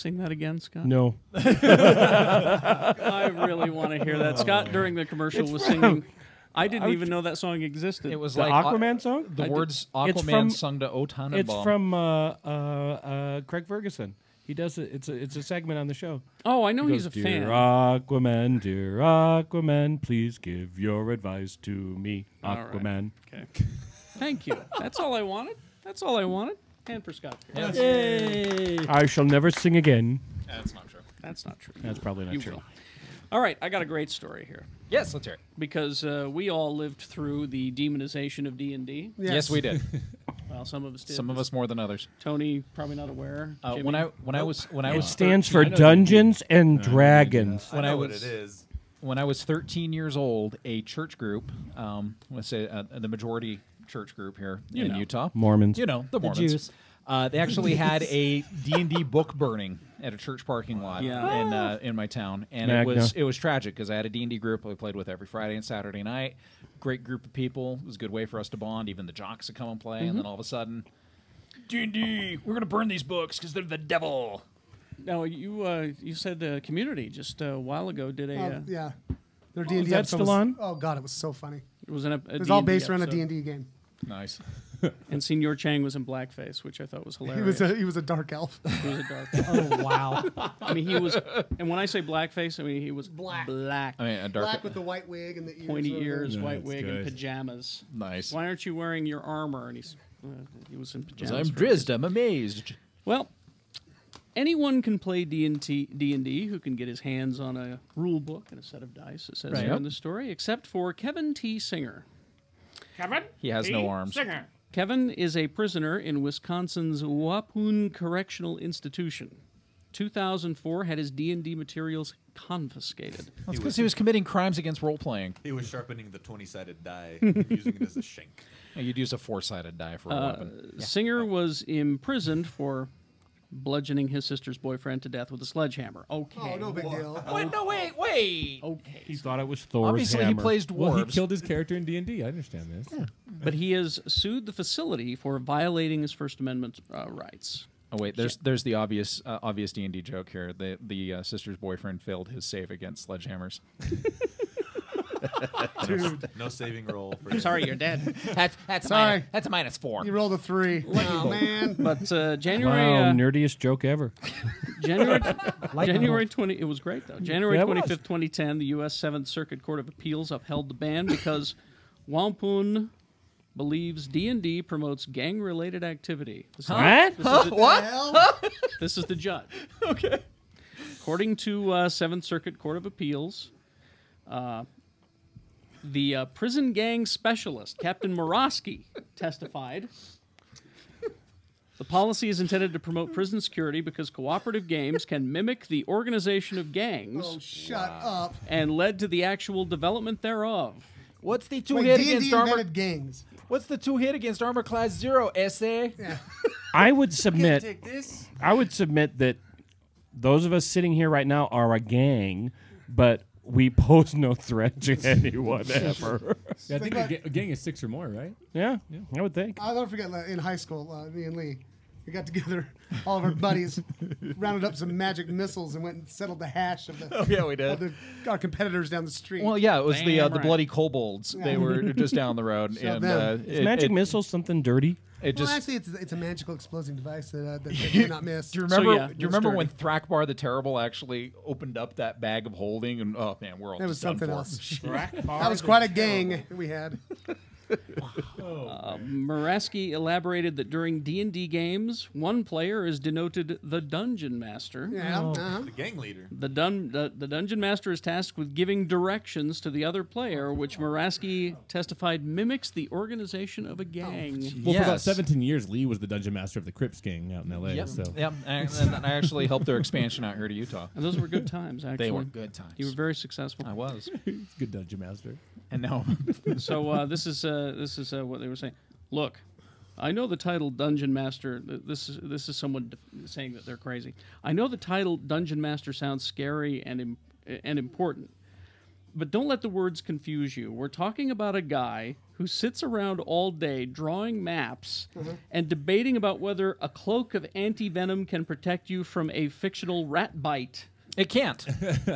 sing that again, Scott? No. I really want to hear that. Scott, during the commercial, was singing. I didn't even know that song existed. It was The like Aquaman song? The words It's Aquaman from- sung to O Tannenbaum. It's from Craig Ferguson. He does it. It's a segment on the show. Oh, I know He he's goes, a fan. Dear Aquaman, please give your advice to me, All right. Aquaman. Okay. Thank you. That's all I wanted. That's all I wanted. And for Scott. Yes. Yay. I shall never sing again. That's not true. That's not true. That's probably not You true. will. All right, I got a great story here Yes, let's hear it. because we all lived through the demonization of D&D. Yes, we did. Well, some of us did. Some of us more than others. Tony probably not aware. Jimmy? When I was It stands 13 for I know Dungeons and Dragons. When I I know what was- it is. when I was 13 years old, a church group, let's say the majority church group here in know. Utah, Mormons. you know, the Mormons. Jews. They actually had a D&D book burning at a church parking lot Yeah. in my town, and Magna. it was tragic because I had a D&D group I played with every Friday and Saturday night. Great group of people. It was a good way for us to bond. Even the jocks would come and play, and then all of a sudden, D&D, we're gonna burn these books because they're the devil. Now, you said the community just a while ago did a... Yeah. Their D&D is that episode still was- on? Oh, God, it was so funny. it was, a It was all D&D based around a episode. D&D game. Nice. And Senior Chang was in blackface, which I thought was He hilarious. was a dark elf. He was a dark. Oh, wow. I mean, he was... And when I say blackface, I mean he was Black. black. I mean, a dark. Black with the white wig and the ears. Pointy over there. ears, No, white that's wig, and good. pajamas. Nice. Why aren't you wearing your armor? And he was in pajamas. I'm for- drizzed. I'm amazed. Well, anyone can play D&D who can get his hands on a rule book and a set of dice, it says Right. here Yep. in the story, except for Kevin T. Singer. He has no arms. Kevin is a prisoner in Wisconsin's Waupun Correctional Institution. 2004 had his D&D materials confiscated. That's because he was committing crimes against role playing. He was sharpening the 20-sided die, using it as a shank. You'd use a 4-sided die for a weapon. Singer was imprisoned for bludgeoning his sister's boyfriend to death with a sledgehammer. Okay. Oh, no big deal. Wait, no, wait. Okay. He thought it was Thor's Obviously, hammer. he plays dwarves. Well, he killed his character in D&D. I understand this. But he has sued the facility for violating his First Amendment rights. Oh wait, there's the obvious D&D joke here. The sister's boyfriend failed his save against sledgehammers. No saving roll. For Sorry, you're dead. That's Sorry. that's a -4. You rolled a 3. Oh, man. But January Wow, nerdiest joke ever. January 20. It was great though. January Yeah, it was. 25th, 2010, the U.S. Seventh Circuit Court of Appeals upheld the ban because Waupun believes D&D promotes gang-related activity. This is- What? This is the, Hell? this is the judge. Okay. According to Seventh Circuit Court of Appeals, the prison gang specialist, Captain Morosky, testified. The policy is intended to promote prison security because cooperative games can mimic the organization of gangs Oh, shut up. and led to the actual development thereof. What's the Wait, two-hit D&D against armor? invented gangs. What's the 2-hit against armor class 0? Essay. Yeah. I would submit. take this. I would submit that those of us sitting here right now are a gang, but we pose no threat to anyone ever. Yeah, I think a gang is 6 or more, right? Yeah, I would think. I'll never forget in high school, me and Lee, we got together, all of our buddies, rounded up some magic missiles and went and settled the hash of the, Yeah, we did. our competitors down the street. Well, yeah, it was the Damn the right. bloody kobolds. They were just down the road, So and them. Is magic missiles something dirty? It Well, just. actually, it's a magical exploding device that you cannot miss. Do you remember? So, yeah, do you it's remember dirty. when Thrakbar the Terrible actually opened up that bag of holding? And oh man, we're all That was just done something for. else. That was quite a gang we had. Moraski elaborated that during D&D games, one player is denoted the Dungeon Master. Yeah. Uh-huh. The gang leader. The Dungeon Master is tasked with giving directions to the other player, which Moraski testified mimics the organization of a gang. Well, for about Yes. 17 years, Lee was the dungeon master of the Crips gang out in L.A. Yep. So Yep. And I actually helped their expansion out here to Utah. And those were good times, actually. They were good times. You were very successful. I was. he's a good dungeon master. And now. So this is what they were saying. Look, I know the title Dungeon Master. This is someone saying that they're crazy. I know the title Dungeon Master sounds scary and important, But don't let the words confuse you. We're talking about a guy who sits around all day drawing maps and debating about whether a cloak of anti-venom can protect you from a fictional rat bite. It can't,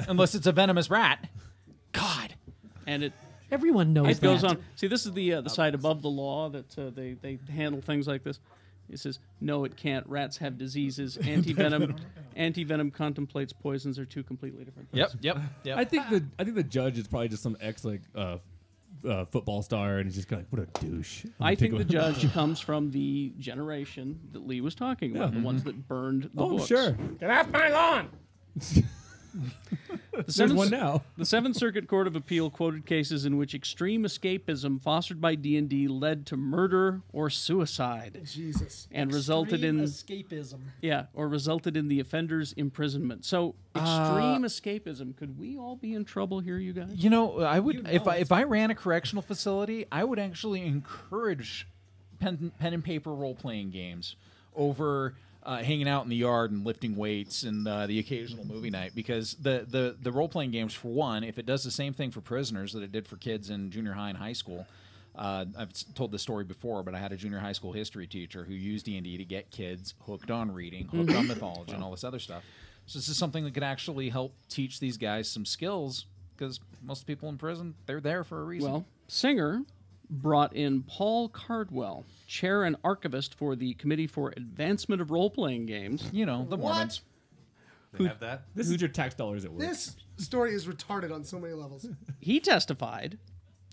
unless it's a venomous rat. God. And it Everyone knows It goes that. on. See, this is the side above the law that they handle things like this. It says, no, it can't. Rats have diseases. Anti-venom contemplates poisons are two completely different things. Yep. I think the judge is probably just some football star, and he's just kind of like, what a douche. I think the judge comes from the generation that Lee was talking about, the ones that burned the books. Sure. Get off my lawn! There's one now. The Seventh Circuit Court of Appeal quoted cases in which extreme escapism fostered by D&D led to murder or suicide. Jesus. And resulted in escapism. resulted in the offender's imprisonment. So extreme escapism. Could we all be in trouble here, you guys? You know, I would if I ran a correctional facility, I would actually encourage pen and paper role playing games over hanging out in the yard and lifting weights and the occasional movie night, because the role playing games, for one, if it does the same thing for prisoners that it did for kids in junior high and high school. I've told this story before, but I had a junior high school history teacher who used D&D to get kids hooked on reading, hooked on mythology, and all this other stuff. So this is something that could actually help teach these guys some skills, because most people in prison, they're there for a reason. Well, Singer brought in Paul Cardwell, chair and archivist for the Committee for Advancement of Role-Playing Games. You know, the Mormons. They have that. This is your tax dollars at work. This story is retarded on so many levels. He testified,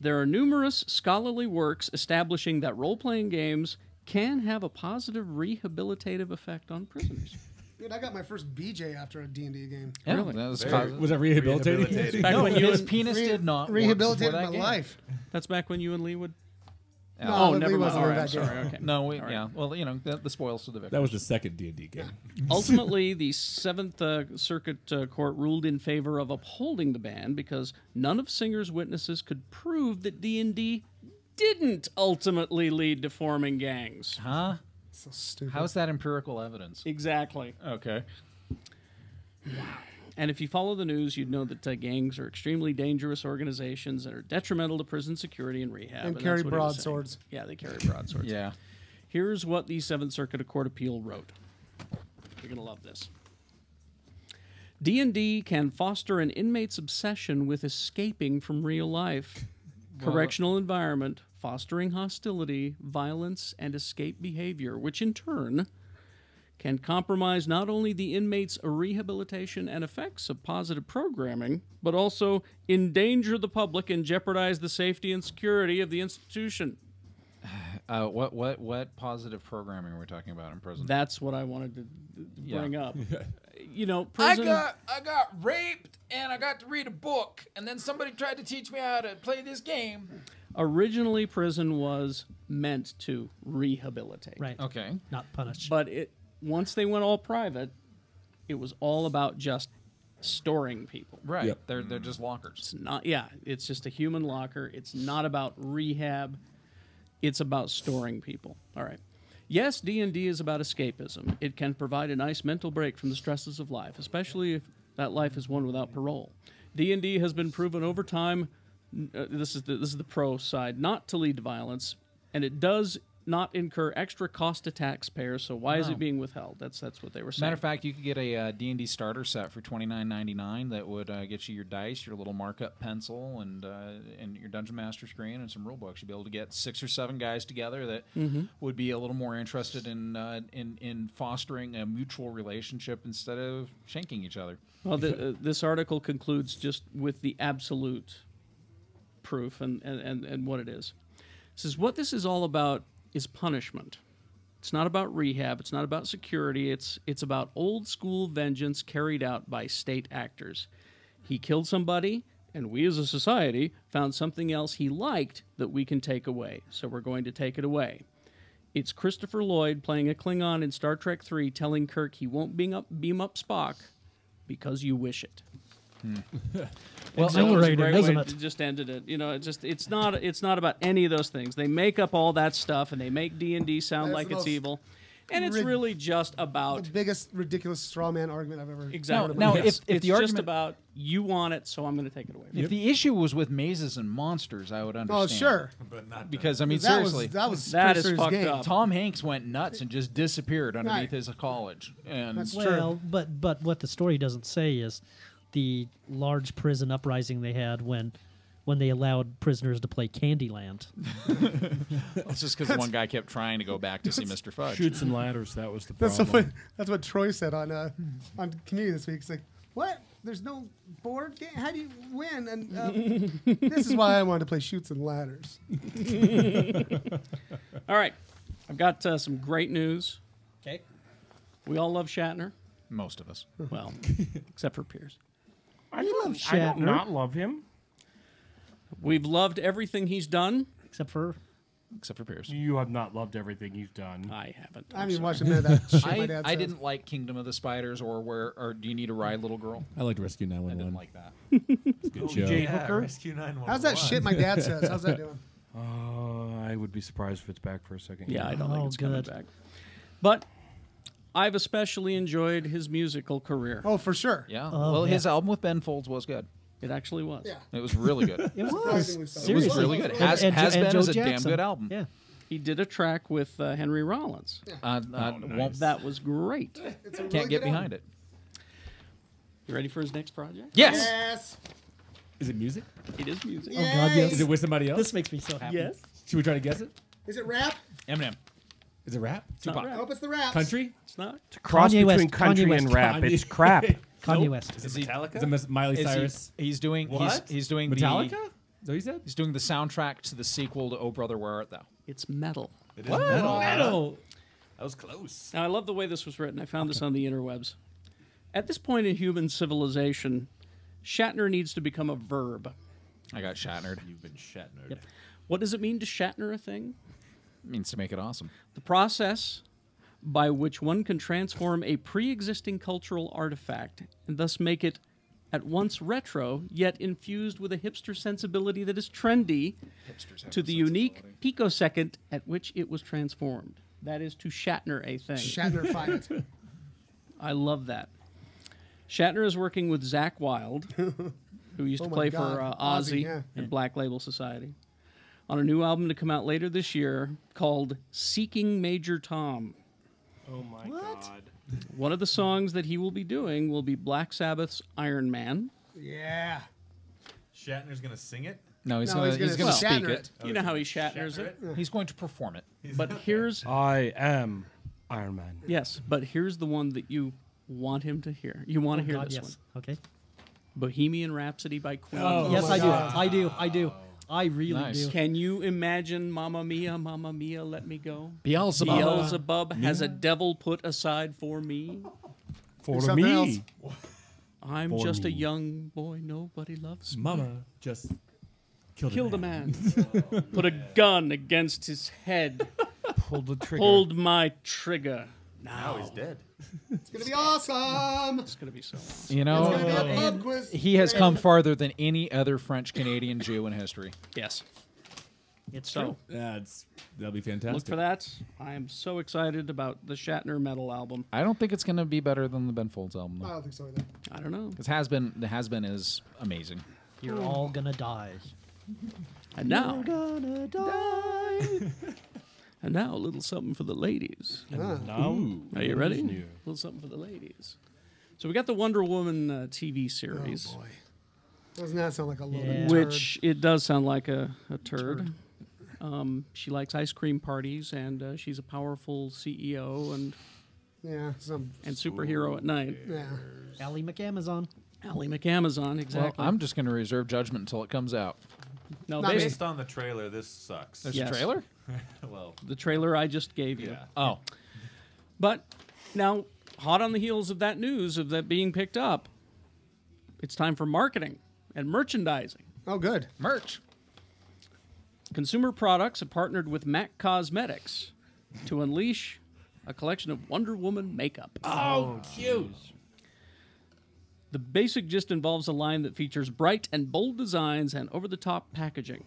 there are numerous scholarly works establishing that role-playing games can have a positive rehabilitative effect on prisoners. Dude, I got my first BJ after a D&D game. Yeah, Really? that was Was that rehabilitating? Rehabilitating. Back no, when you his and, penis did not Rehabilitated work my before that game. life. that's back when you and Lee would. No, Oh, Lee never mind. wasn't All in right, that I'm game. sorry. Okay. No, All right. yeah. Well, you know, the spoils to the victim. That was the second D&D game. Ultimately, the Seventh Circuit Court ruled in favor of upholding the ban because none of Singer's witnesses could prove that D&D didn't ultimately lead to forming gangs. Huh? So stupid. How's that empirical evidence? Exactly. Okay. And if you follow the news, you'd know that gangs are extremely dangerous organizations that are detrimental to prison security and rehab. And that's carry what he was saying. broadswords. Yeah, they carry broadswords. Yeah. Here's what the Seventh Circuit Court of Appeal wrote. You're going to love this. D&D can foster an inmate's obsession with escaping from real life, correctional environment, fostering hostility, violence, and escape behavior, which in turn can compromise not only the inmate's rehabilitation and effects of positive programming, but also endanger the public and jeopardize the safety and security of the institution. What positive programming are we talking about in prison? That's what I wanted to bring Yeah. up. You know, prison. I got raped and I got to read a book and then somebody tried to teach me how to play this game. Originally, prison was meant to rehabilitate. Right. Okay. Not punish. But once they went all private, it was all about just storing people. Right. Yep. They're just lockers. It's not. Yeah, it's just a human locker. It's not about rehab. It's about storing people. All right. Yes, D&D is about escapism. It can provide a nice mental break from the stresses of life, especially if that life is one without parole. D&D has been proven over time. This is the pro side, not to lead to violence, and it does not incur extra cost to taxpayers. So why is it being withheld? That's what they were saying. Matter of fact, you could get a D&D starter set for $29.99 that would get you your dice, your little markup pencil, and your Dungeon Master screen and some rule books. You'd be able to get 6 or 7 guys together that would be a little more interested in fostering a mutual relationship instead of shanking each other. Well, this article concludes just with the absolute proof and what it is. It says what this is all about is punishment. It's not about rehab. It's not about security. It's about old school vengeance carried out by state actors. He killed somebody, and we as a society found something else he liked that we can take away. So we're going to take it away. It's Christopher Lloyd playing a Klingon in Star Trek III telling Kirk he won't beam up Spock because you wish it. Well, That was a exhilarating, great isn't way it? to just ended it. You know, it's not about any of those things. They make up all that stuff and they make D&D sound That's like the it's most- evil. And it's really just about the biggest ridiculous straw man argument I've ever. exactly. Now, Yes. if it's the just argument- about you want it, so I'm going to take it away. From you. If the issue was with mazes and monsters, I would understand. Oh, sure. But not Because I mean, That was seriously, that was That is Spencer's fucked game. up. Tom Hanks went nuts and just disappeared underneath Right. his college. And That's Well, but what the story doesn't say is the large prison uprising they had when they allowed prisoners to play Candyland. it's just because one guy kept trying to go back to see Mr. Fudge. Shoots and ladders. That was the That's problem. so funny. That's what Troy said on Community this week. He's like, "What? There's no board game? How do you win?" And this is why I wanted to play Shoots and Ladders. All right, I've got some great news. Okay. We all love Shatner. Most of us. Well, except for Pierce. I don't Shatner. not love him. We've loved everything he's done. Except for Except for Pierce. You have not loved everything he's done. I haven't. I haven't even watched a minute of that shit my dad I says. didn't like Kingdom of the Spiders or Do You Need a Ride, Little Girl? I liked Rescue I 911. didn't like that. It's a good show. Jay Yeah, Hooker. Rescue 911. How's that shit my dad says? How's that doing? I would be surprised if it's back for a second. Yeah, I don't think Oh, it's coming good. back. But I've especially enjoyed his musical career. Oh, for sure. Yeah. Oh, well, yeah. his album with Ben Folds was good. It actually was. Yeah. It was really good. it was Surprisingly so. It was seriously really good. And- Has And Been Joe is a damn Jackson. good album. Yeah. He did a track with Henry Rollins. Won't That was great. It's a really can't get good behind album. it. You ready for his next project? Yes. Yes. Is it music? It is music. Oh God, yes. Is it with somebody else? This makes me so happy. Yes. Should we try to guess it? Is it rap? Eminem. Is it rap? It's not I rap. hope it's the rap. Country? It's not. It's a cross Kanye between West, country Kanye and West. rap. Kanye. It's crap. Kanye West. Is it Metallica? Is it Miley Cyrus? He's doing What? he's doing Metallica? the Is that what you said? he's doing the soundtrack to the sequel to Oh Brother Where Art Thou. It's metal. It is metal. Metal. That was close. Now, I love the way this was written. I found this on the interwebs. At this point in human civilization, Shatner needs to become a verb. I got Shatnered. You've been Shatnered. Yep. What does it mean to Shatner a thing? Means to make it awesome. The process by which one can transform a pre-existing cultural artifact and thus make it at once retro, yet infused with a hipster sensibility that is trendy to the unique picosecond at which it was transformed. That is to Shatner a thing. Shatner fight. I love that. Shatner is working with Zach Wilde, who used Oh to my play God. for Ozzy, Ozzy yeah. and Black Label Society, on a new album to come out later this year called Seeking Major Tom. Oh my God. One of the songs that he will be doing will be Black Sabbath's Iron Man. Yeah. Shatner's gonna sing it. No, he's No, gonna he's gonna speak Shatner it. You know how he Shatners it? He's going to perform it. But here's, I am Iron Man. yes, but here's the one that you want him to hear. You want to hear God, this yes. Okay. one. Bohemian Rhapsody by Queen. Yes, my I do. God. I do. I do. I really Nice. do. Can you imagine Mamma Mia, let me go? Beelzebub. Beelzebub has a devil put aside for me. For something me. else. I'm For just a me. young boy, nobody loves me. Mama just Killed a man. Put a gun against his head. Pulled the trigger. Pulled my trigger. Now he's dead. It's gonna be awesome. It's gonna be so awesome. You It's know, gonna be a pub quiz. he has come farther than any other French Canadian Jew in history. Yes. It's So true. that'll be fantastic. look for that. I am so excited about the Shatner metal album. I don't think it's going to be better than the Ben Folds album, I though. don't think so either. I don't know. Because the Has Been is amazing. You're all gonna die. And now, Gonna die. and now, a little something for the ladies. Now, Are you ready? new. A little something for the ladies. So we got the Wonder Woman TV series, Oh boy. Doesn't that sound like a little Yeah. turd? which it does sound like a turd. She likes ice cream parties, and she's a powerful CEO and Yeah, superhero at night. yeah. Ally McAmazon. Ally McAmazon, Well, exactly. I'm just going to reserve judgment until it comes out. no, Not they, me. Based on the trailer, this sucks. There's Yes. a trailer? Well, the trailer I just gave you. yeah. Oh. But now, hot on the heels of that news of that being picked up, it's time for marketing and merchandising. Oh, good. Merch. Consumer Products have partnered with MAC Cosmetics to unleash a collection of Wonder Woman makeup. Oh, cute. The basic gist involves a line that features bright and bold designs and over-the-top packaging.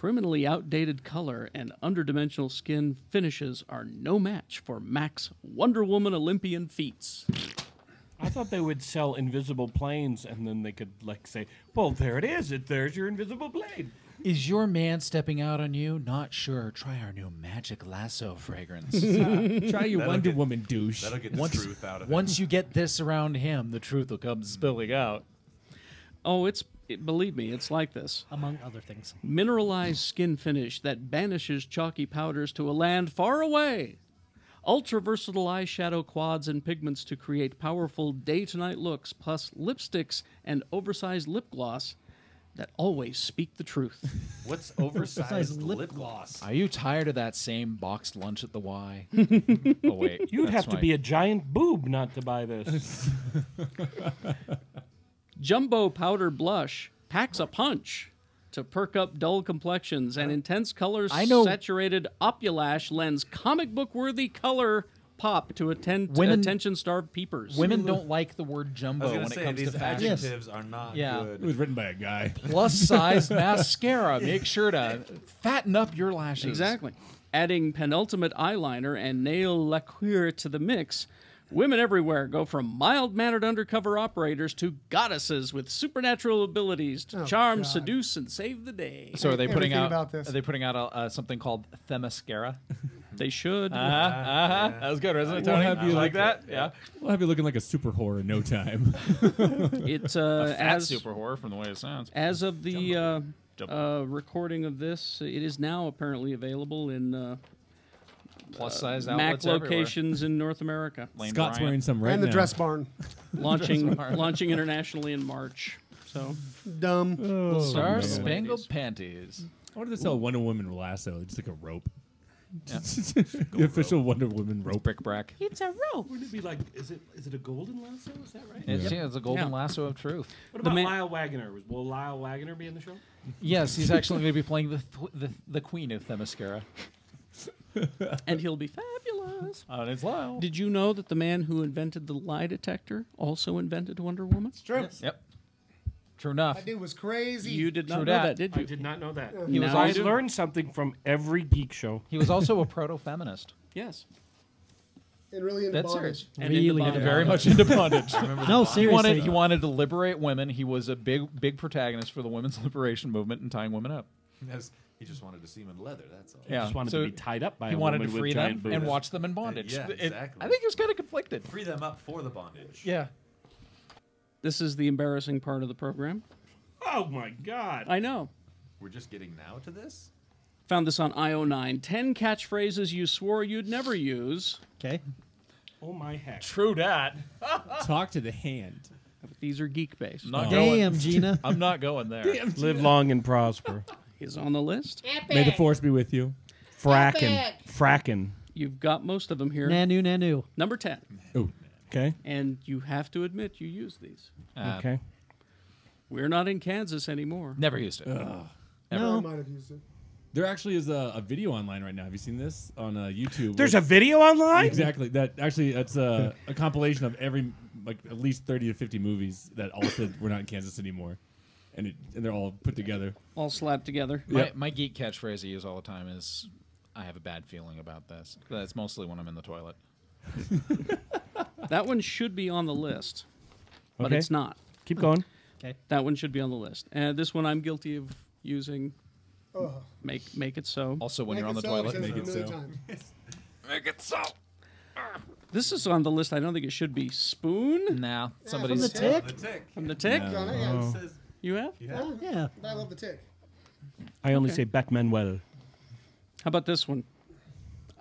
criminally outdated color and underdimensional skin finishes are no match for MAC's Wonder Woman Olympian feats. I thought they would sell invisible planes and then they could like say, well, there it is. There's your invisible plane. Is your man stepping out on you? Not sure. Try our new Magic Lasso fragrance. Try your That'll Wonder get- Woman douche. That'll get the truth out of it. Once you get this around him, the truth will come spilling out. Oh, believe me, it's like this. Among other things. Mineralized skin finish that banishes chalky powders to a land far away. Ultra versatile eyeshadow quads and pigments to create powerful day-to-night looks, plus lipsticks and oversized lip gloss that always speak the truth. What's oversized lip lip gloss? Are you tired of that same boxed lunch at the Y? Oh, wait. You'd that's have to be a giant boob not to buy this. Jumbo powder blush packs a punch to perk up dull complexions, and intense colors I know- saturated Opulash lends comic book worthy color pop to Women- attention-starved peepers. Women don't like the word I jumbo was when going to it say, comes these to fashion. adjectives are not Yeah. It good. was written by a guy. Plus size mascara. Make sure to fatten up your lashes. Exactly. Adding penultimate eyeliner and nail lacquer to the mix, women everywhere go from mild-mannered undercover operators to goddesses with supernatural abilities to Oh, charm, God. seduce, and save the day. So are they putting Everything out? about this. Are they putting out something called Themascara? They should. That was good, wasn't it, We'll Tony? have you You like like that? Yeah. We'll have you looking like a super whore in no time. It's Fat as super horror from the way it sounds. as of the Jumbo. recording of this, it is now apparently available in Plus size Mac outlets everywhere. locations in North America. Lane Scott's Bryant. wearing some right and the now. dress barn. launching internationally in March. So Dumb. Star man. Spangled Panties. I wanted to sell Wonder Woman lasso, just like a rope. The official Wonder Woman rope. Brick brack. it's a rope. Would it be like, is it a golden lasso? Is that right? It's a golden Yeah. lasso of truth. What The about man- Lyle Wagner? Will Lyle Wagner be in the show? Yes, he's actually going to be playing the queen of Themyscira. And he'll be fabulous. It's Lyle. Did you know that the man who invented the lie detector also invented Wonder Woman? True. Yep. True enough. That dude was crazy. You did not True know dat. that, did I you? did not know that. He was Now I you do. learned something from every geek show. He was also a proto-feminist. Yes. And really into That's bondage. serious. And Really into into bondage. Very much into bondage. No, He seriously. wanted to liberate women. He was a big protagonist for the women's liberation movement and tying women up. He just wanted to see him in leather, that's all. Yeah. Just wanted so to be tied up by he a wanted woman to free with giant them and boobs. watch them in bondage. Yeah, exactly. I think he was kind of conflicted. Free them up for the bondage. Yeah. This is the embarrassing part of the program. Oh my God! I know. We're just getting now to this? Found this on IO9. 10 catchphrases you swore you'd never use. Okay. Oh my heck! True dat. Talk to the hand. These are geek-based. Not going. Damn, Gina. I'm not going there. Live long and prosper. Is on the list. May the force be with you. Frackin'. You've got most of them here. Nanu, nanu. Number 10. Oh, Okay. And you have to admit you use these. Okay. We're not in Kansas anymore. Never used it. I No. might have used it. there actually is a video online right now. Have you seen this on YouTube? There's a video online. Exactly. That's a compilation of every at least 30 to 50 movies that all said we're not in Kansas anymore, and they're all put together. All slapped together. My geek catchphrase I use all the time is, "I have a bad feeling about this." That's mostly when I'm in the toilet. That one should be on the list, but Okay. it's not. Keep going. That one should be on the list. And this one I'm guilty of using. Ugh. Make it so. Also, when Make you're on it the so, toilet, because Make it's it a million so. times. make it so. This is on the list. I don't think it should be. Spoon Nah, From somebody's. the tick? The tick. from the tick. No. John, yeah, Oh. it says- You have? yeah. Yeah. I love the tick. I only Okay. say Beck Manuel. How about this one?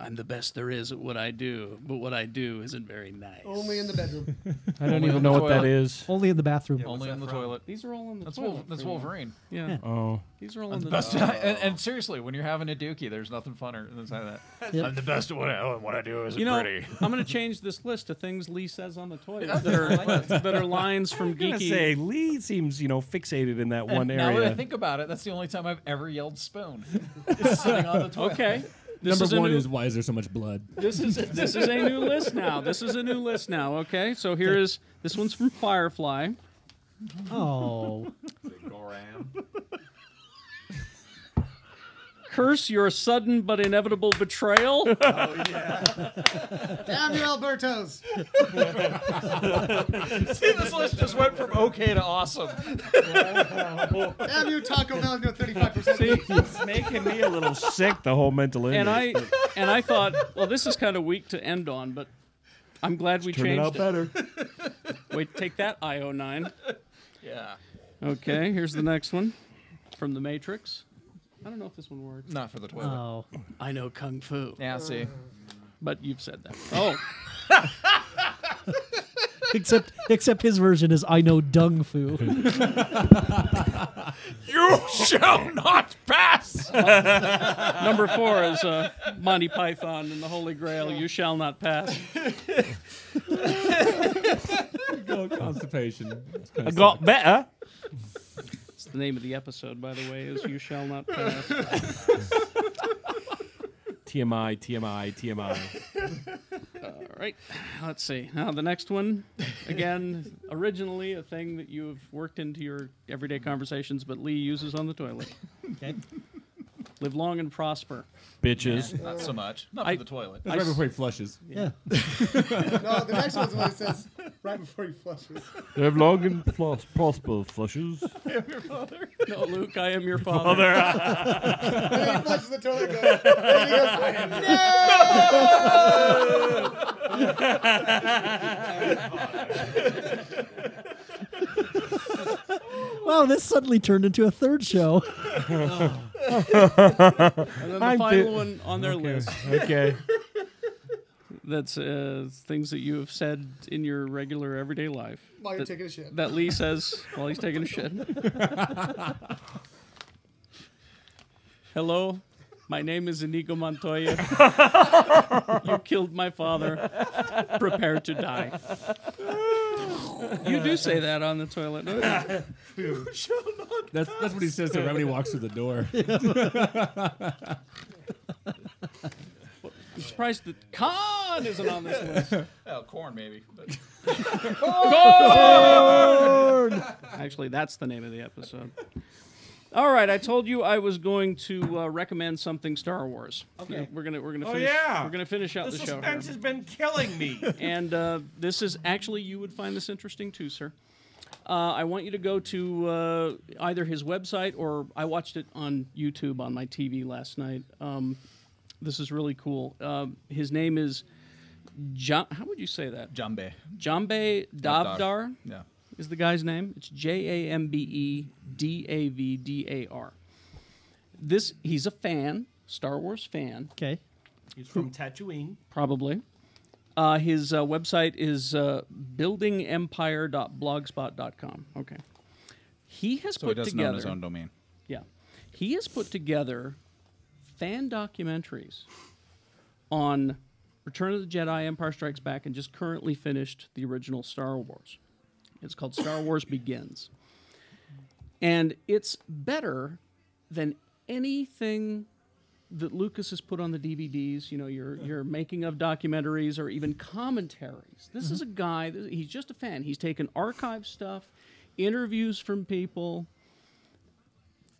I'm the best there is at what I do, but what I do isn't very nice. Only in the bedroom. I don't Only even on know the what that toilet. is. Only in the bathroom. Only in the from? toilet. These are all in the That's toilet. that's for you. Wolverine. Yeah. Oh. These are all in the Best, toilet. and seriously, when you're having a dookie, there's nothing funner than saying that. Yep. I'm the best at what I do isn't You know, pretty. I'm going to change this list to things Lee says on the toilet that are lines from I'm gonna geeky. say Lee seems fixated in that one And now that I area. think about it, that's the only time I've ever yelled spoon. Is sitting on the toilet. Okay. This Number is a one new, is why is there so much blood? this is a new list now. This is a new list now. Okay, so here is this one's from Firefly. Oh. Goram. Curse your sudden but inevitable betrayal. Damn you, Albertos! See, this list just went from okay to awesome. Damn you, Taco Bell, doing 35%. See, It's making me a little sick, the whole mental image. and I thought, well, this is kind of weak to end on, but I'm glad we Turn it out changed it. better. Wait, take that, IO9. Yeah. Okay, here's the next one from The Matrix. I don't know if this one works. Not for the toilet. Oh, I know Kung Fu, Yeah, see. but you've said that. Oh, except his version is I know Dung Fu. You shall not pass! number 4 is Monty Python and the Holy Grail. You shall not pass. Go constipation. It's kinda I got better. It's the name of the episode, by the way, is You Shall Not Pass. TMI, TMI, TMI. All right, let's see. Now, the next one, again, originally a thing that you have worked into your everyday conversations, but Lee uses on the toilet. Okay. Live long and prosper. Bitches. Not so much. Not for the toilet. That's right before he flushes. Yeah. No, the next one's what it says right before he flushes. Live long and prosper, flushes. No, Luke, I am your father. And then he flushes the toilet and goes, and he goes, Wow, this suddenly turned into a third show. And then the final one on their list. Okay. That's things that you have said in your regular everyday life. while you're that, taking a shit. that Lee says while he's taking a shit. Hello, my name is Inigo Montoya. You killed my father. Prepare to die. You do say that on the toilet, don't you? That's what he says to right when he walks through the door. I'm surprised that Khan isn't on this list. Well, corn maybe. But Actually, that's the name of the episode. All right, I told you I was going to recommend something Star Wars. Okay. We're gonna Oh, finish. yeah. We're gonna finish out the show suspense here. has been killing me. And this is actually, you would find this interesting too, sir. I want you to go to either his website or I watched it on YouTube on my TV last night. This is really cool. His name is John. How would you say that? Jambe. Jambe Davdar Yeah. is the guy's name. It's JAMBEDAVDAR. He's a fan, Star Wars fan, Okay. He's from Tatooine. probably. His website is buildingempire.blogspot.com. Okay. He has So he put doesn't together. own his own domain. Yeah. He has put together fan documentaries on Return of the Jedi, Empire Strikes Back, and just currently finished the original Star Wars. It's called Star Wars Begins. And it's better than anything that Lucas has put on the DVDs, you know, your making of documentaries or even commentaries. This is a guy, he's just a fan. He's taken archive stuff, interviews from people,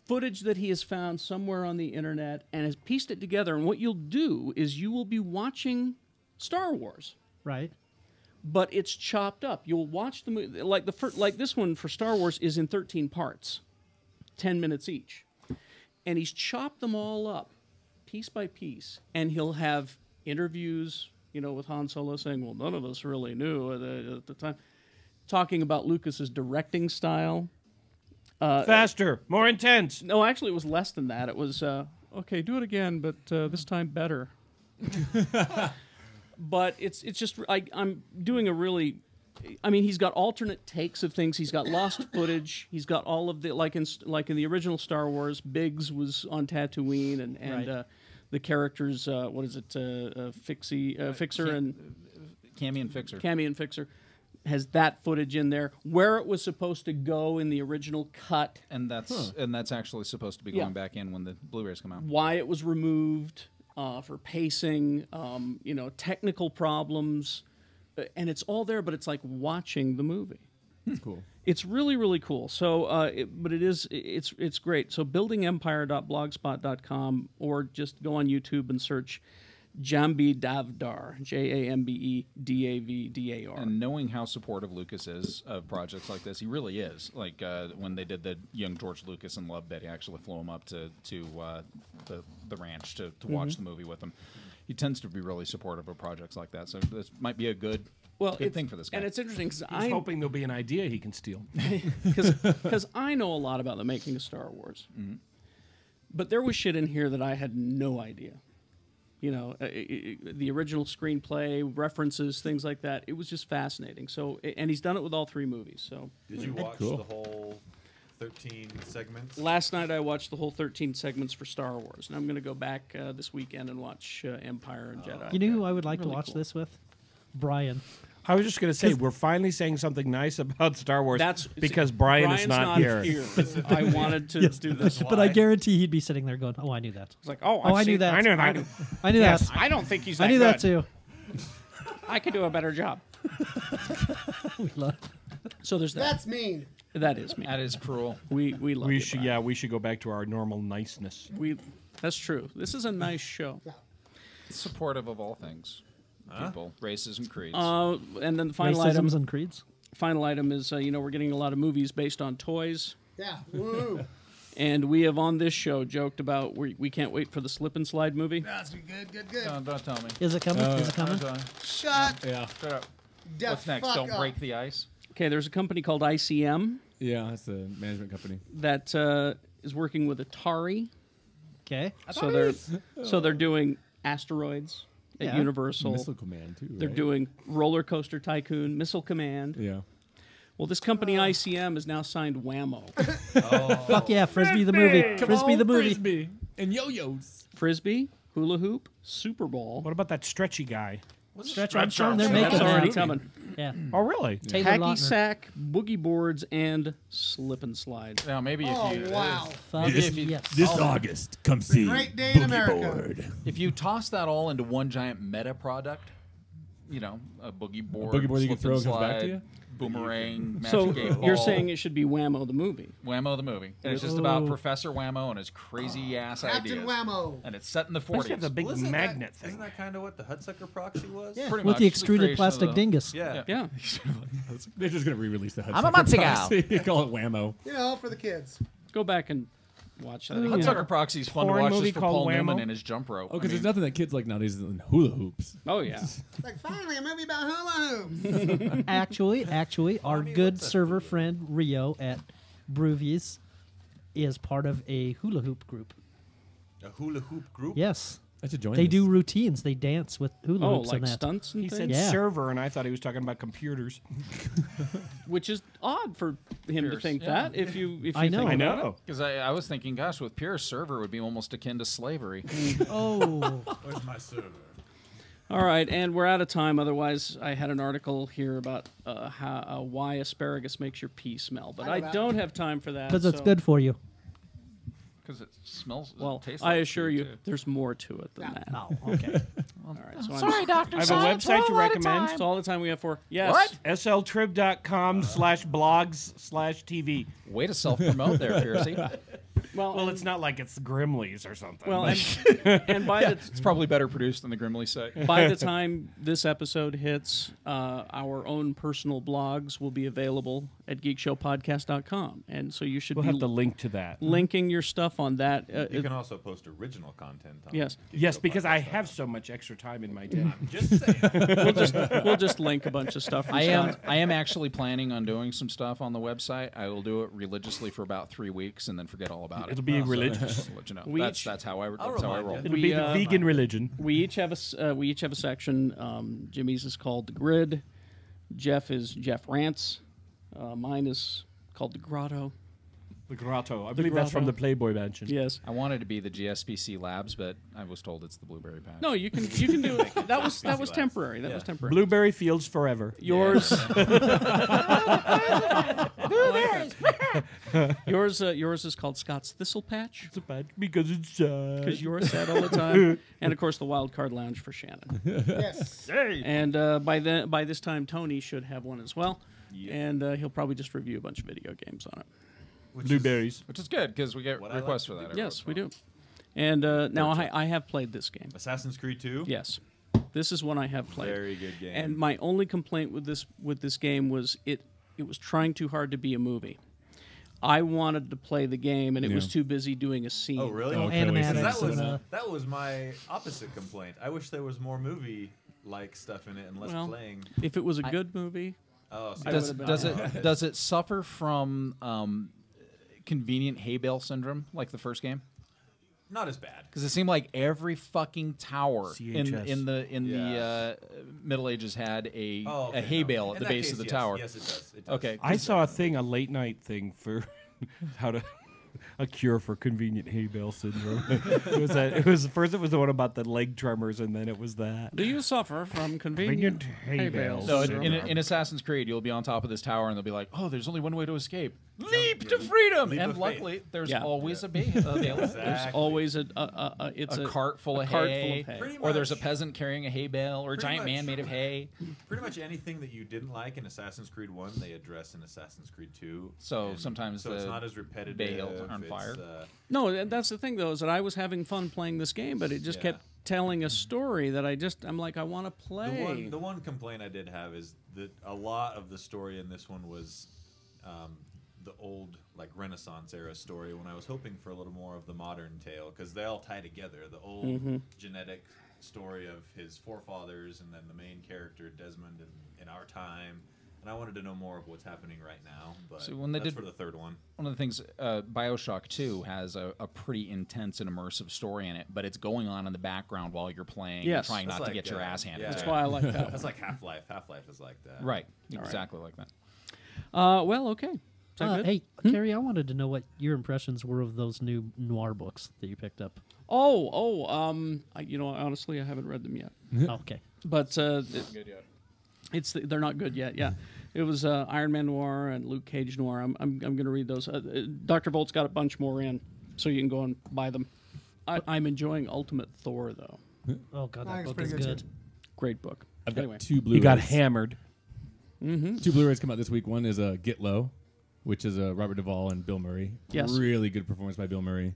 footage that he has found somewhere on the internet, and has pieced it together. And what you'll do is you will be watching Star Wars, Right. but it's chopped up. You'll watch the movie, like this one for Star Wars is in 13 parts, 10 minutes each. And he's chopped them all up, piece by piece, and he'll have interviews, you know, with Han Solo saying, well, none of us really knew at the time, talking about Lucas's directing style. Faster, more intense. No, actually, it was less than that. It was, okay, do it again, but this time better. But it's just, I'm doing a really, I mean, he's got alternate takes of things. He's got lost footage. He's got all of the, like in the original Star Wars, Biggs was on Tatooine, and Right. the characters, what is it, Fixer and Cammy and Fixer. Cammy and Fixer has that footage in there, where it was supposed to go in the original cut, And that's actually supposed to be Yeah. going back in when the Blu-rays come out. why it was removed, for pacing, you know, technical problems, and it's all there. But it's like watching the movie. It's cool. It's really, really cool. So, but it's great. So, buildingempire.blogspot.com, or just go on YouTube and search Jambi Davdar, Jambedavdar. And knowing how supportive Lucas is of projects like this, he really is. Like when they did the Young George Lucas and Love Bit, he actually flew him up to the ranch to watch the movie with him. He tends to be really supportive of projects like that. So this might be a good thing for this guy. And it's interesting because He's hoping there'll be an idea he can steal. because I know a lot about the making of Star Wars, but there was shit in here that I had no idea. You know, the original screenplay, references, things like that. It was just fascinating. So, and he's done it with all 3 movies. So, Did you watch the whole 13 segments? last night I watched the whole 13 segments for Star Wars, and I'm going to go back this weekend and watch Empire and Jedi. You know who I would like to Really watch cool. this with? Bryan. I was just going to say, we're finally saying something nice about Star Wars That's because Brian is Brian's not here. I wanted to do this. But I guarantee he'd be sitting there going, "Oh, I knew that. It's like, oh, Oh, I knew that. I knew that. I knew Yes. that. I don't think he's. I knew that too." I could do a better job. So there's that. That's mean. That is me. That is cruel. We love We you, should, Brian. we should go back to our normal niceness. That's true. This is a nice show. Supportive of all things. People, races, and creeds. And then the final Racisms item. and creeds. Final item is we're getting a lot of movies based on toys, Yeah. Woo. and we have on this show joked about we can't wait for the slip and slide movie. That's good. Good. Don't tell me. Is it coming? Is it coming? Shut Yeah. Shut up. the What's next? fuck Don't up. break the ice. Okay, there's a company called ICM Yeah, that's the management company. that is working with Atari. Okay. So they're doing Asteroids at Yeah. Universal. Missile Command, too. They're right? doing Roller Coaster Tycoon, Missile Command. Yeah. Well, this company ICM has now signed Whammo. Fuck yeah, Frisbee the movie. Frisbee the movie. Frisbee. And yo-yos. Frisbee, hula hoop, Super Bowl. What about that stretchy guy? Stretch Armstrong, they're That's making already that. coming. Yeah. Oh, really? Taylor Hacky Lautner. sack, boogie boards, and slip and slide. Now, maybe Oh, if you wow. Fuck If you- yes. This August, come see great day in Boogie America. Board. if you toss that all into one giant meta product, you know, a boogie board, boogie board you can slip and throw and comes back to slide, you? boomerang, magic So 8 you're ball, saying it should be Whammo the movie? Whammo the movie, and it's just about Professor Whammo and his crazy ass Captain ideas, Whammo. and it's set in the Why does he have 40s. the big Well, isn't magnet that, thing? Isn't that kind of what the Hudsucker proxy was? Yeah. Pretty With much the the extruded creation of plastic the- dingus. Yeah. Yeah. They're just going to re-release the Hudsucker I'm a Muncie gal. Proxy. You call it Whammo. You know, for the kids. Go back and watch that. again. Hudsucker Proxy is fun to Porn watch movie just for called Paul Whammo? Newman and his jump rope. Oh, because there's nothing that kids like nowadays than hula hoops. Oh yeah. It's like, finally, a movie about hula hoops. Actually, our good server friend Rio at Brewvies is part of a hula hoop group. A hula hoop group? Yes. I should join They this. do routines. They dance with hula Oh, hoops like and that. stunts and He things, said Yeah. server, and I thought he was talking about computers. which is odd for him to Pierce, think yeah. that. If you I know. think I about know. Because I was thinking, gosh, with pure server, it would be almost akin to slavery. Oh. Where's my server? All right, and we're out of time. Otherwise, I had an article here about why asparagus makes your pee smell, but I know I that don't have time for that. Because it's so- good for you. Because it smells. Well, it tastes I like assure pee, you, too. there's more to it than that. Oh, okay. All right, so Sorry, Dr. I have a Science, website to we're all out of recommend. time. That's all the time we have for. Yes. What? sltrib.com/blogs/TV. Way to self promote there, Piercy. Well, it's not like it's Grimley's or something. Well, but- and by It's probably better produced than the Grimley site. by the time this episode hits, our own personal blogs will be available at geekshowpodcast.com, and so you should we'll be have to link to that. linking your stuff on that. You can also post original content on Yes. Yes, because I have so much extra time in my day. Just saying. We'll just link a bunch of stuff. From I am Scott. I am actually planning on doing some stuff on the website. I will do it religiously for about 3 weeks and then forget all about it. It'll be religious. Just to let you know. We That's each- that's how I I'll remind roll. you. It'll be the vegan religion. We each have a section. Jimmy's is called the Grid. Jeff Rants. Mine is called the Grotto. The grotto. I believe that's from grotto. the Playboy Mansion. Yes. I wanted to be the GSPC Labs, but I was told it's the Blueberry Patch. No, you can do it. That was temporary. That was temporary. Blueberry Fields forever. Yours. Blueberries. Yours is called Scott's Thistle Patch It's bad because it's sad. because you're sad all the time, and of course the Wild Card Lounge for Shannon. Yes. And by this time, Tony should have one as well. and he'll probably just review a bunch of video games on it. Blueberries. Which is good because we get What I like requests to for that. do. every Yes, once we in a do. And now I have played this game. Assassin's Creed 2. Yes, this is one I have played. Very good game. And my only complaint with this game was it was trying too hard to be a movie. I wanted to play the game, and it was too busy doing a scene. Oh, really? Oh, Okay, wait, so animatics. That was my opposite complaint. I wish there was more movie-like stuff in it and less Well, playing. If it was a good movie, Oh, see, I Does, would've does been- it does it suffer from convenient hay bale syndrome like the first game? not as bad. Because it seemed like every fucking tower in CHS. the Middle Ages had a Okay, hay no. bale at In the that base case, of the yes. tower. Yes, it does. It does. Okay. I saw a late night thing for how to a cure for convenient hay bale syndrome. It was first it was the one about the leg tremors, and then it was that. do you suffer from convenient hay bales? No, Sure. in Assassin's Creed, you'll be on top of this tower, and they'll be like, "Oh, there's only one way to escape: leap to freedom." Leap And of faith. luckily, there's Yeah. always a available. There's always a cart full of cart hay, full of hay. Pretty or there's a much. peasant carrying a hay bale, or a Pretty giant man much. made of hay. Pretty much anything that you didn't like in Assassin's Creed 1, they address in Assassin's Creed 2. So And sometimes so it's the not as repetitive. bales are on It's, fire. No, and that's the thing though, is that I was having fun playing this game, but it just Yeah. kept telling a story that I'm like, I want to play. The one complaint I did have is that a lot of the story in this one was the old like Renaissance era story, when I was hoping for a little more of the modern tale, because they all tie together. The old genetic story of his forefathers, and then the main character Desmond in our time. And I wanted to know more of what's happening right now, but So when they that's did- for the third one. One of the things, Bioshock 2 has a pretty intense and immersive story in it, but it's going on in the background while you're playing, Yes. trying That's not to like, get your ass handed. yeah. to That's you. why I like that. That's like Half-Life. Half-Life is like that. Right, exactly like that. Well, okay. Is that good? Hey, Carrie, I wanted to know what your impressions were of those new noir books that you picked up. Honestly, I haven't read them yet, Okay. but Good yet. they're not good yet. Yeah, it was Iron Man noir and Luke Cage noir. I'm going to read those. Dr. Volt's got a bunch more in, so you can go and buy them. I'm enjoying Ultimate Thor though. Oh god, I that think it's book is pretty good. good, Great book. I've got Anyway, two Blu-rays. He got hammered. Two Blu-rays come out this week. One is Get Low, which is Robert Duvall and Bill Murray. Yes. Really good performance by Bill Murray.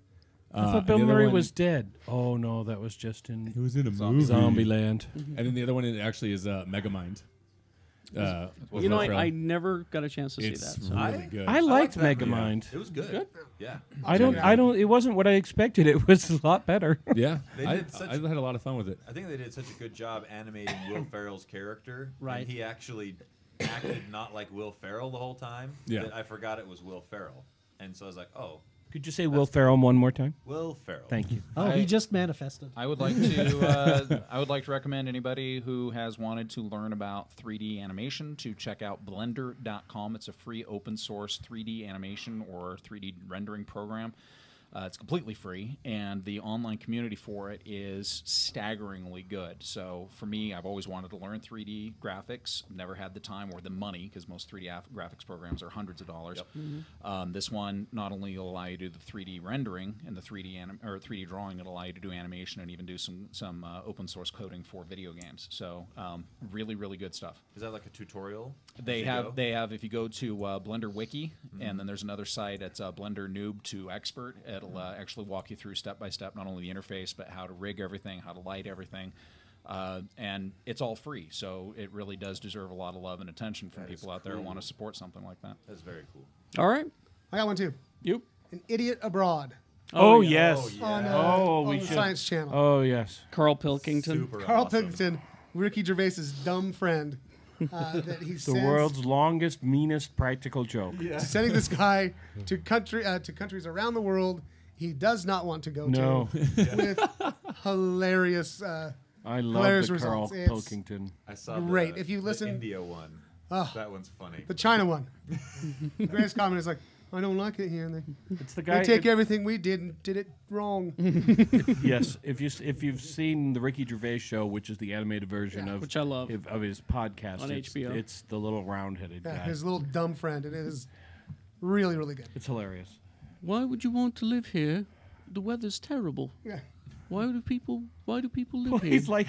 I thought and Bill the other Murray one- was dead. Oh no, that was just He in was in a movie. Zombieland. And then the other one actually is Megamind. with you know, Will Ferrell. I never got a chance to see It's that. So. really good. I liked that movie. Megamind. It was good. Yeah. I don't. It wasn't what I expected. It was a lot better. Yeah, They I did such- had a lot of fun with it. I think they did such a good job animating Will Ferrell's character. Right. And he actually acted not like Will Ferrell the whole time. Yeah. That I forgot it was Will Ferrell. And so I was like, oh, Could you say Will Ferrell one more time? Will Ferrell. Thank you. Oh, he just manifested. I would like to recommend anybody who has wanted to learn about 3D animation to check out blender.com. It's a free open source 3D animation or 3D rendering program. It's completely free, and the online community for it is staggeringly good. So for me, I've always wanted to learn 3D graphics. Never had the time or the money, because most 3D graphics programs are hundreds of dollars. Yep. This one not only will allow you to do the 3D rendering and the 3D drawing, it'll allow you to do animation and even do some open source coding for video games. So really, really good stuff. Is that like a tutorial? They As you go? have if you go to Blender Wiki, and then there's another site, it's Blender Noob to Expert. It'll actually walk you through step by step, not only the interface, but how to rig everything, how to light everything. And it's all free, so it really does deserve a lot of love and attention from That is people out there who cool. want to support something like that. That's very cool. All right. I got one too. You? An Idiot Abroad Oh, yeah. yes. yeah. on, Oh, on we the should- Science Channel. Oh yes. Carl Pilkington. Super Carl awesome. Pilkington, Ricky Gervais's dumb friend, that he The sends world's longest, meanest practical joke. sending this guy to countries around the world he does not want to go No. to with hilarious. I love Hilarious the Carl results. It's- Pilkington. I saw Great. The, If you listen- the India one. Oh. That one's funny. The China one. The greatest comment is like, I don't like it here. And It's the they guy. take everything we did and did it wrong. Yes, if you've seen the Ricky Gervais show, which is the animated version of Which I love. of his podcast On it's, HBO. It's the little round-headed Yeah, guy. his little dumb friend. It is really, really good. It's hilarious. Why would you want to live here? The weather's terrible. Yeah. Why do people live here? He's like,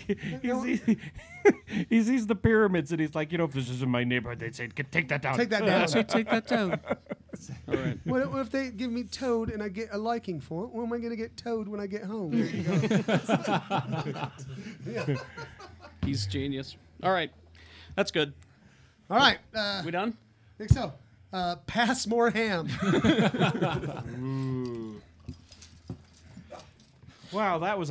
he sees the pyramids and he's like, if this is in my neighborhood, they'd say, take that down. Take that down. Take that down. All right. What if they give me Toad and I get a liking for it? When am I going to get Toad when I get home? There you go. Yeah. He's genius. All right. That's good. All right. We done? Think so. Pass more ham. Wow, that was